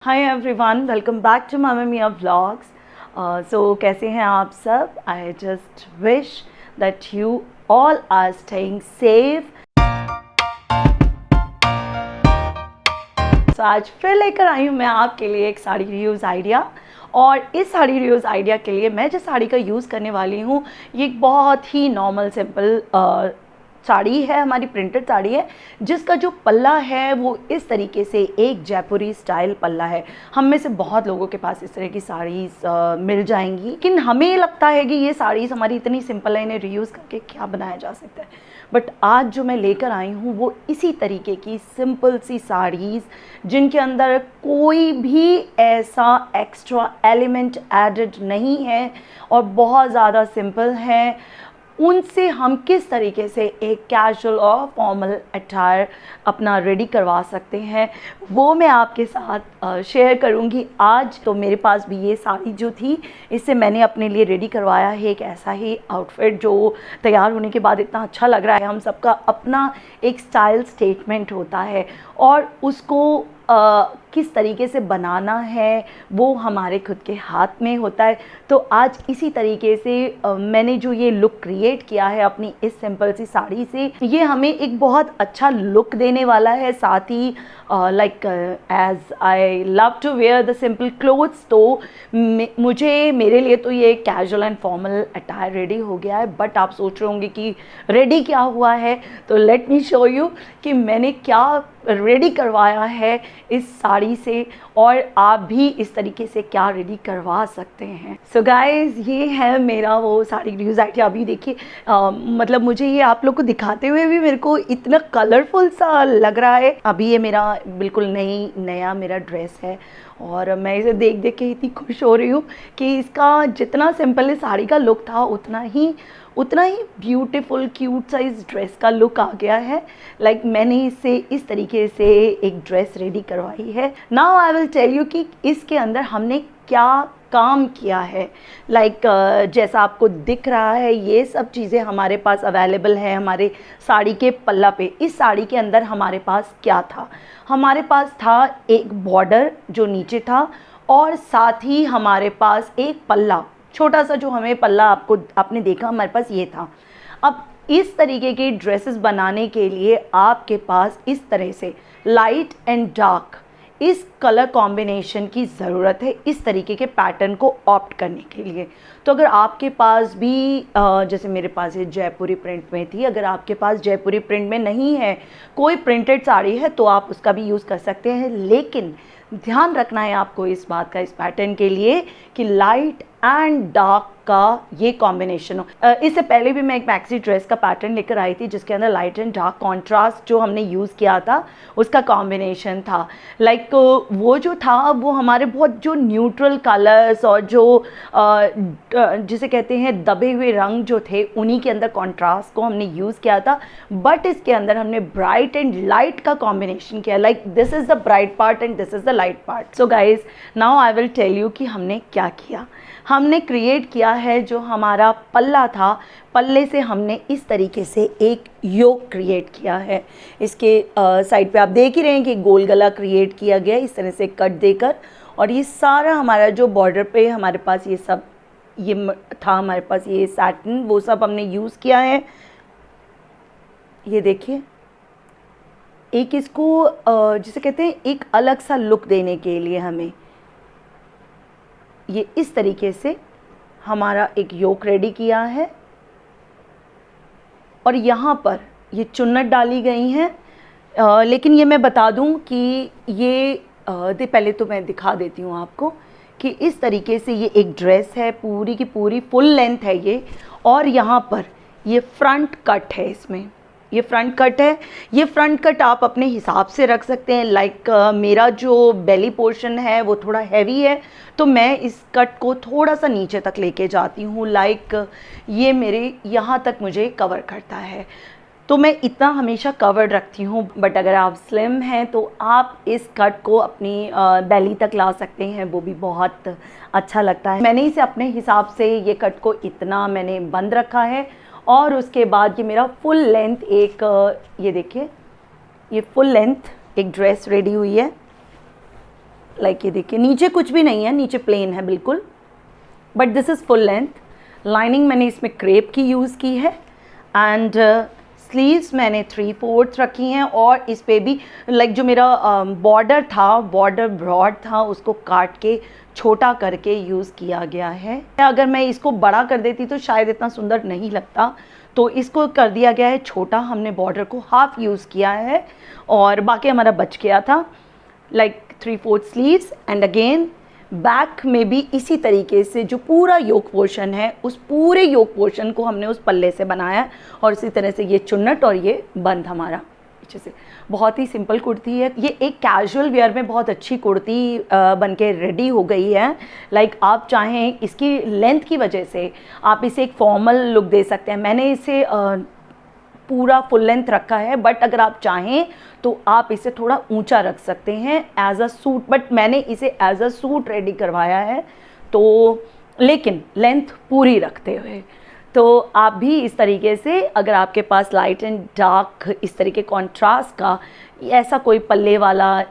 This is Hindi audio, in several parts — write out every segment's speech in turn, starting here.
Hi everyone, welcome back to Mama Miya vlogs. So कैसे हैं आप सब? I just wish that you all are staying safe. So आज फिर लेकर आई हूँ मैं आपके लिए एक साड़ी रीयूज़ आइडिया। और इस साड़ी रीयूज़ आइडिया के लिए मैं जिस साड़ी का यूज़ करने वाली हूँ ये एक बहुत ही नॉर्मल सिंपल साड़ी है, हमारी प्रिंटेड साड़ी है, जिसका जो पल्ला है वो इस तरीके से एक जयपुरी स्टाइल पल्ला है। हम में से बहुत लोगों के पास इस तरह की साड़ीज़ मिल जाएंगी, लेकिन हमें लगता है कि ये साड़ीज़ हमारी इतनी सिंपल है, इन्हें रीयूज़ करके क्या बनाया जा सकता है। बट आज जो मैं लेकर आई हूँ वो इसी तरीके की सिंपल सी साड़ीज़ जिनके अंदर कोई भी ऐसा एक्स्ट्रा एलिमेंट एडेड नहीं है और बहुत ज़्यादा सिंपल है, उनसे हम किस तरीके से एक कैजुअल और फॉर्मल अटायर अपना रेडी करवा सकते हैं वो मैं आपके साथ शेयर करूंगी आज। तो मेरे पास भी ये साड़ी जो थी इससे मैंने अपने लिए रेडी करवाया है एक ऐसा ही आउटफिट जो तैयार होने के बाद इतना अच्छा लग रहा है। हम सबका अपना एक स्टाइल स्टेटमेंट होता है और उसको किस तरीके से बनाना है वो हमारे खुद के हाथ में होता है। तो आज इसी तरीके से मैंने जो ये लुक क्रिएट किया है अपनी इस सिंपल सी साड़ी से, ये हमें एक बहुत अच्छा लुक देने वाला है। साथ ही like as I love to wear the simple clothes, तो मुझे मेरे लिए तो ये casual and formal attire ready हो गया है। बट आप सोच रहे होंगे कि रेडी क्या हुआ है, तो लेट मी शो यू कि मैंने क्या रेडी करवाया है इस साड़ी से और आप भी इस तरीके से क्या रेडी करवा सकते हैं। सो गाइज, ये है मेरा वो साड़ी रीयूज़ आइडिया। अभी देखिए मतलब मुझे ये आप लोग को दिखाते हुए भी मेरे को इतना कलरफुल सा लग रहा है। अभी ये मेरा बिल्कुल नया मेरा ड्रेस है और मैं इसे देख देख के इतनी खुश हो रही हूँ कि इसका जितना सिंपल इस साड़ी का लुक था उतना ही ब्यूटीफुल क्यूट सा इस ड्रेस का लुक आ गया है। लाइक मैंने इसे इस तरीके से एक ड्रेस रेडी करवाई है। Now I will tell you कि इसके अंदर हमने क्या काम किया है। लाइक जैसा आपको दिख रहा है ये सब चीज़ें हमारे पास अवेलेबल है हमारे साड़ी के पल्ला पे। इस साड़ी के अंदर हमारे पास क्या था? हमारे पास था एक बॉर्डर जो नीचे था और साथ ही हमारे पास एक पल्ला, छोटा सा जो हमें पल्ला आपने देखा हमारे पास ये था। अब इस तरीके की ड्रेसेस बनाने के लिए आपके पास इस तरह से लाइट एंड डार्क इस कलर कॉम्बिनेशन की ज़रूरत है इस तरीके के पैटर्न को ऑप्ट करने के लिए। तो अगर आपके पास भी जैसे मेरे पास ये जयपुरी प्रिंट में थी, अगर आपके पास जयपुरी प्रिंट में नहीं है, कोई प्रिंटेड साड़ी है, तो आप उसका भी यूज़ कर सकते हैं। लेकिन ध्यान रखना है आपको इस बात का, इस पैटर्न के लिए, कि लाइट एंड डार्क का ये कॉम्बिनेशन हो। इससे पहले भी मैं एक मैक्सी ड्रेस का पैटर्न लेकर आई थी जिसके अंदर लाइट एंड डार्क कॉन्ट्रास्ट जो हमने यूज़ किया था उसका कॉम्बिनेशन था। लाइक वो जो था वो हमारे बहुत जो न्यूट्रल कलर्स और जो जिसे कहते हैं दबे हुए रंग जो थे उन्हीं के अंदर कॉन्ट्रास्ट को हमने यूज़ किया था। बट इसके अंदर हमने ब्राइट एंड लाइट का कॉम्बिनेशन किया। Like this is the bright part and this is the light part. So guys, now I will tell you कि हमने क्या किया। हमने क्रिएट किया है जो हमारा पल्ला था, पल्ले से हमने इस तरीके से एक योक क्रिएट किया है। इसके साइड पे आप देख ही रहे हैं कि गोल गला क्रिएट किया गया इस तरह से कट देकर। और ये सारा हमारा जो बॉर्डर पे हमारे पास ये सब ये था, हमारे पास ये सैटिन वो सब हमने यूज़ किया है। ये देखिए, एक इसको जिसे कहते हैं एक अलग सा लुक देने के लिए हमें ये इस तरीके से हमारा एक योक रेडी किया है और यहाँ पर ये चुन्नट डाली गई हैं। लेकिन ये मैं बता दूँ कि ये पहले तो मैं दिखा देती हूँ आपको कि इस तरीके से ये एक ड्रेस है, पूरी की पूरी फुल लेंथ है ये। और यहाँ पर ये फ्रंट कट है, इसमें ये फ्रंट कट है। ये फ्रंट कट आप अपने हिसाब से रख सकते हैं। लाइक मेरा जो बेली पोर्शन है वो थोड़ा हैवी है तो मैं इस कट को थोड़ा सा नीचे तक लेके जाती हूँ। लाइक ये मेरे यहाँ तक मुझे कवर करता है, तो मैं इतना हमेशा कवर्ड रखती हूँ। बट अगर आप स्लिम हैं तो आप इस कट को अपनी बेली तक ला सकते हैं, वो भी बहुत अच्छा लगता है। मैंने इसे अपने हिसाब से ये कट को इतना मैंने बंद रखा है। और उसके बाद ये मेरा फुल लेंथ एक ये देखिए, ये फुल लेंथ एक ड्रेस रेडी हुई है। लाइक ये देखिए नीचे कुछ भी नहीं है, नीचे प्लेन है बिल्कुल, but this is full length. Lining मैंने इसमें क्रेप की यूज़ की है एंड स्लीव्स मैंने 3/4 रखी हैं और इस पे भी लाइक जो मेरा बॉर्डर था, बॉर्डर ब्रॉड था, उसको काट के छोटा करके यूज़ किया गया है। अगर मैं इसको बड़ा कर देती तो शायद इतना सुंदर नहीं लगता, तो इसको कर दिया गया है छोटा। हमने बॉर्डर को हाफ यूज़ किया है और बाकी हमारा बच गया था। Like 3/4 sleeves and again back में भी इसी तरीके से जो पूरा योक पोर्शन है, उस पूरे योक पोर्शन को हमने उस पल्ले से बनाया और इसी तरह से ये चुन्नट और ये बंद हमारा पीछे से। बहुत ही सिंपल कुर्ती है ये, एक कैजुअल वेयर में बहुत अच्छी कुर्ती बन के रेडी हो गई है। लाइक आप चाहें इसकी लेंथ की वजह से आप इसे एक फॉर्मल लुक दे सकते हैं। मैंने इसे पूरा फुल लेंथ रखा है, बट अगर आप चाहें तो आप इसे थोड़ा ऊंचा रख सकते हैं एज अ सूट, बट मैंने इसे एज अ सूट रेडी करवाया है, तो लेकिन लेंथ पूरी रखते हुए। तो आप भी इस तरीके से, अगर आपके पास लाइट एंड डार्क इस तरीके कॉन्ट्रास्ट का ऐसा कोई पल्ले वाला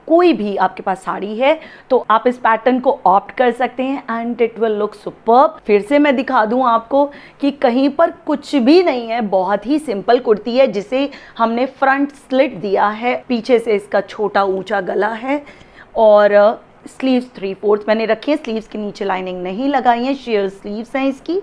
कोई भी आपके पास साड़ी है तो आप इस पैटर्न को ऑप्ट कर सकते हैं and it will look superb. फिर से मैं दिखा दूं आपको कि कहीं पर कुछ भी नहीं है, बहुत ही सिंपल कुर्ती है जिसे हमने फ्रंट स्लिट दिया है, पीछे से इसका छोटा ऊंचा गला है और स्लीव्स 3/4 मैंने रखी है। स्लीव्स के नीचे लाइनिंग नहीं लगाई है, शेयर स्लीव्स हैं इसकी।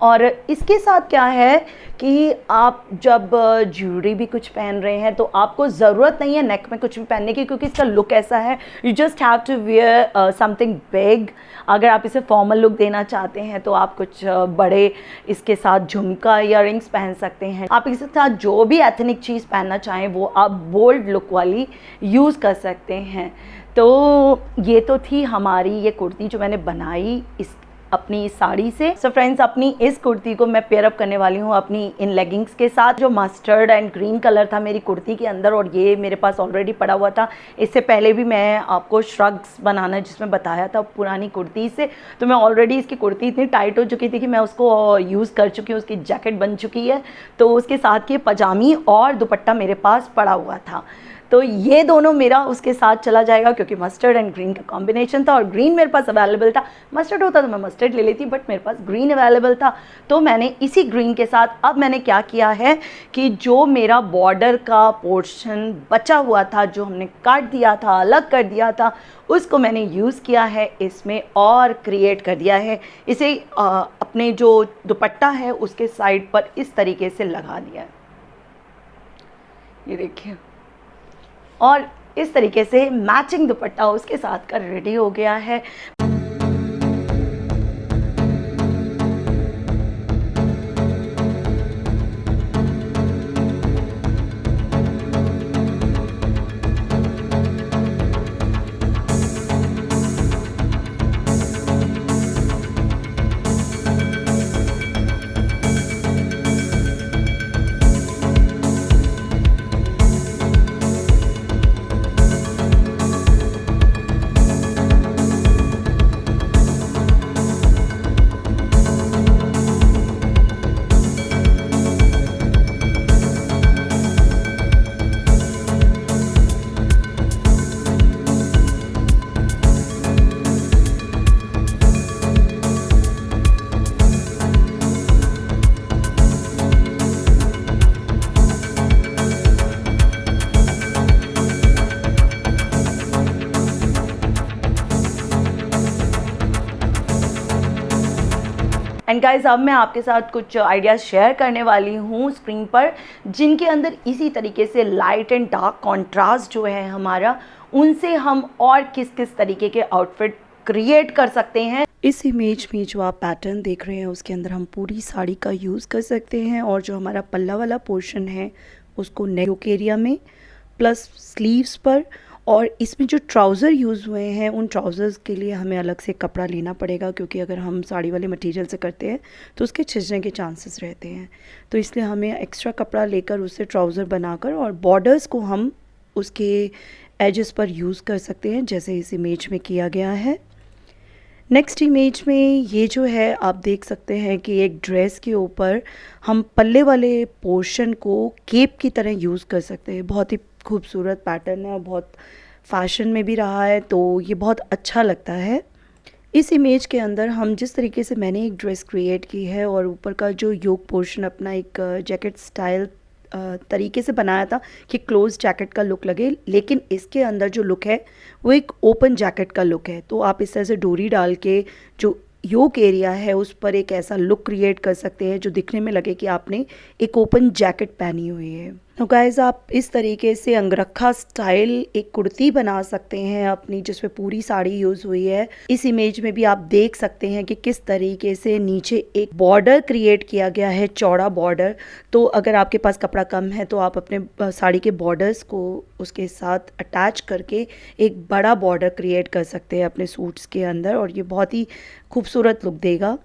और इसके साथ क्या है कि आप जब ज्वेलरी भी कुछ पहन रहे हैं तो आपको ज़रूरत नहीं है नेक में कुछ भी पहनने की, क्योंकि इसका लुक ऐसा है, you just have to wear something big. अगर आप इसे फॉर्मल लुक देना चाहते हैं तो आप कुछ बड़े इसके साथ झुमका इयररिंग्स पहन सकते हैं। आप इसके साथ जो भी एथनिक चीज़ पहनना चाहें वो आप बोल्ड लुक वाली यूज़ कर सकते हैं। तो ये तो थी हमारी ये कुर्ती जो मैंने बनाई इस अपनी साड़ी से। सो फ्रेंड्स, अपनी इस कुर्ती को मैं पेयर अप करने वाली हूँ अपनी इन लेगिंग्स के साथ। जो मस्टर्ड एंड ग्रीन कलर था मेरी कुर्ती के अंदर और ये मेरे पास ऑलरेडी पड़ा हुआ था। इससे पहले भी मैं आपको श्रग्स बनाना जिसमें बताया था पुरानी कुर्ती से, तो मैं ऑलरेडी इसकी कुर्ती इतनी टाइट हो चुकी थी कि मैं उसको यूज़ कर चुकी हूँ, उसकी जैकेट बन चुकी है। तो उसके साथ ये पजामी और दुपट्टा मेरे पास पड़ा हुआ था, तो ये दोनों मेरा उसके साथ चला जाएगा क्योंकि मस्टर्ड एंड ग्रीन का कॉम्बिनेशन था और ग्रीन मेरे पास अवेलेबल था। मस्टर्ड होता तो मैं मस्टर्ड ले लेती, बट मेरे पास ग्रीन अवेलेबल था, तो मैंने इसी ग्रीन के साथ अब मैंने क्या किया है कि जो मेरा बॉर्डर का पोर्शन बचा हुआ था, जो हमने काट दिया था, अलग कर दिया था, उसको मैंने यूज़ किया है इसमें और क्रिएट कर दिया है। इसे अपने जो दुपट्टा है उसके साइड पर इस तरीके से लगा दिया है, ये देखिए, और इस तरीके से मैचिंग दुपट्टा उसके साथ का रेडी हो गया है। एंड गाइज, अब मैं आपके साथ कुछ आइडियाज़ शेयर करने वाली हूँ स्क्रीन पर, जिनके अंदर इसी तरीके से लाइट एंड डार्क कॉन्ट्रास्ट जो है हमारा, उनसे हम और किस किस तरीके के आउटफिट क्रिएट कर सकते हैं। इस इमेज में जो आप पैटर्न देख रहे हैं उसके अंदर हम पूरी साड़ी का यूज़ कर सकते हैं और जो हमारा पल्ला वाला पोर्शन है उसको नेक एरिया में प्लस स्लीव्स पर, और इसमें जो ट्राउज़र यूज़ हुए हैं उन ट्राउज़र्स के लिए हमें अलग से कपड़ा लेना पड़ेगा, क्योंकि अगर हम साड़ी वाले मटेरियल से करते हैं तो उसके छिजने के चांसेस रहते हैं। तो इसलिए हमें एक्स्ट्रा कपड़ा लेकर उससे ट्राउज़र बनाकर और बॉर्डर्स को हम उसके एजेस पर यूज़ कर सकते हैं, जैसे इस इमेज में किया गया है। नेक्स्ट इमेज में ये जो है आप देख सकते हैं कि एक ड्रेस के ऊपर हम पल्ले वाले पोर्शन को केप की तरह यूज़ कर सकते हैं। बहुत ही खूबसूरत पैटर्न है और बहुत फैशन में भी रहा है, तो ये बहुत अच्छा लगता है। इस इमेज के अंदर हम जिस तरीके से मैंने एक ड्रेस क्रिएट की है और ऊपर का जो योक पोर्शन अपना एक जैकेट स्टाइल तरीके से बनाया था कि क्लोज जैकेट का लुक लगे, लेकिन इसके अंदर जो लुक है वो एक ओपन जैकेट का लुक है। तो आप इस तरह से डोरी डाल के जो योक एरिया है उस पर एक ऐसा लुक क्रिएट कर सकते हैं जो दिखने में लगे कि आपने एक ओपन जैकेट पहनी हुई है। तो गाइस, आप इस तरीके से अंगरखा स्टाइल एक कुर्ती बना सकते हैं अपनी, जिसमें पूरी साड़ी यूज़ हुई है। इस इमेज में भी आप देख सकते हैं कि किस तरीके से नीचे एक बॉर्डर क्रिएट किया गया है, चौड़ा बॉर्डर। तो अगर आपके पास कपड़ा कम है तो आप अपने साड़ी के बॉर्डर्स को उसके साथ अटैच करके एक बड़ा बॉर्डर क्रिएट कर सकते हैं अपने सूट्स के अंदर, और ये बहुत ही खूबसूरत लुक देगा।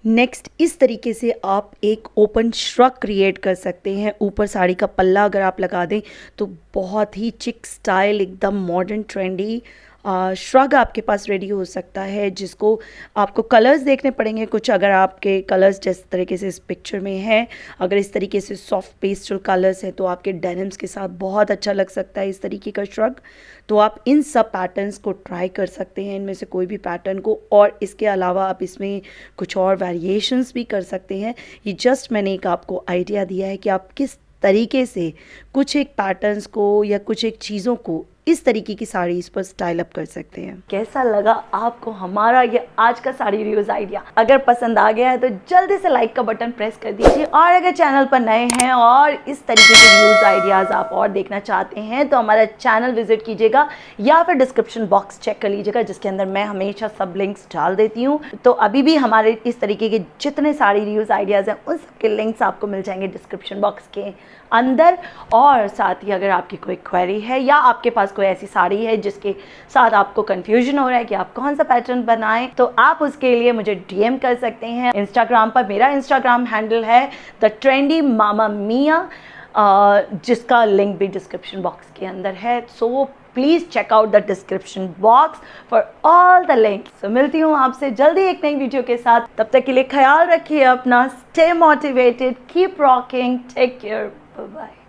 नेक्स्ट, इस तरीके से आप एक ओपन श्रग क्रिएट कर सकते हैं। ऊपर साड़ी का पल्ला अगर आप लगा दें तो बहुत ही चिक स्टाइल, एकदम मॉडर्न ट्रेंडी श्रग आपके पास रेडी हो सकता है, जिसको आपको कलर्स देखने पड़ेंगे कुछ। अगर आपके कलर्स जिस तरीके से इस पिक्चर में है, अगर इस तरीके से सॉफ्ट पेस्टल कलर्स हैं तो आपके डेनिम्स के साथ बहुत अच्छा लग सकता है इस तरीके का श्रग। तो आप इन सब पैटर्न्स को ट्राई कर सकते हैं, इनमें से कोई भी पैटर्न को, और इसके अलावा आप इसमें कुछ और वेरिएशंस भी कर सकते हैं। ये जस्ट मैंने एक आपको आइडिया दिया है कि आप किस तरीके से कुछ एक पैटर्न्स को या कुछ एक चीज़ों को इस तरीके की साड़ी इस पर स्टाइल अप कर सकते हैं। कैसा लगा आपको हमारा ये आज का साड़ी रिव्यूज आइडिया? अगर पसंद आ गया है तो जल्दी से लाइक का बटन प्रेस कर दीजिए, और अगर चैनल पर नए हैं और इस तरीके के रिव्यूज आइडियाज आप और देखना चाहते हैं तो हमारा चैनल विजिट कीजिएगा, या फिर डिस्क्रिप्शन बॉक्स चेक कर लीजिएगा, जिसके अंदर मैं हमेशा सब लिंक्स डाल देती हूँ। तो अभी भी हमारे इस तरीके के जितने साड़ी रिव्यूज आइडियाज़ हैं उन सबके लिंक्स आपको मिल जाएंगे डिस्क्रिप्शन बॉक्स के अंदर। और साथ ही अगर आपकी कोई क्वेरी है या आपके पास कोई ऐसी साड़ी है जिसके साथ आपको कंफ्यूजन हो रहा है कि आप कौन सा पैटर्न बनाएं, तो आप उसके लिए मुझे डीएम कर सकते हैं इंस्टाग्राम पर। मेरा इंस्टाग्राम हैंडल है द ट्रेंडी मामा मिया, जिसका लिंक भी डिस्क्रिप्शन बॉक्स के अंदर है। So please check out the description box for all the links. तो मिलती हूँ आपसे जल्दी एक नई वीडियो के साथ। तब तक के लिए ख्याल रखिए अपना, stay motivated, keep rocking, take care, bye bye.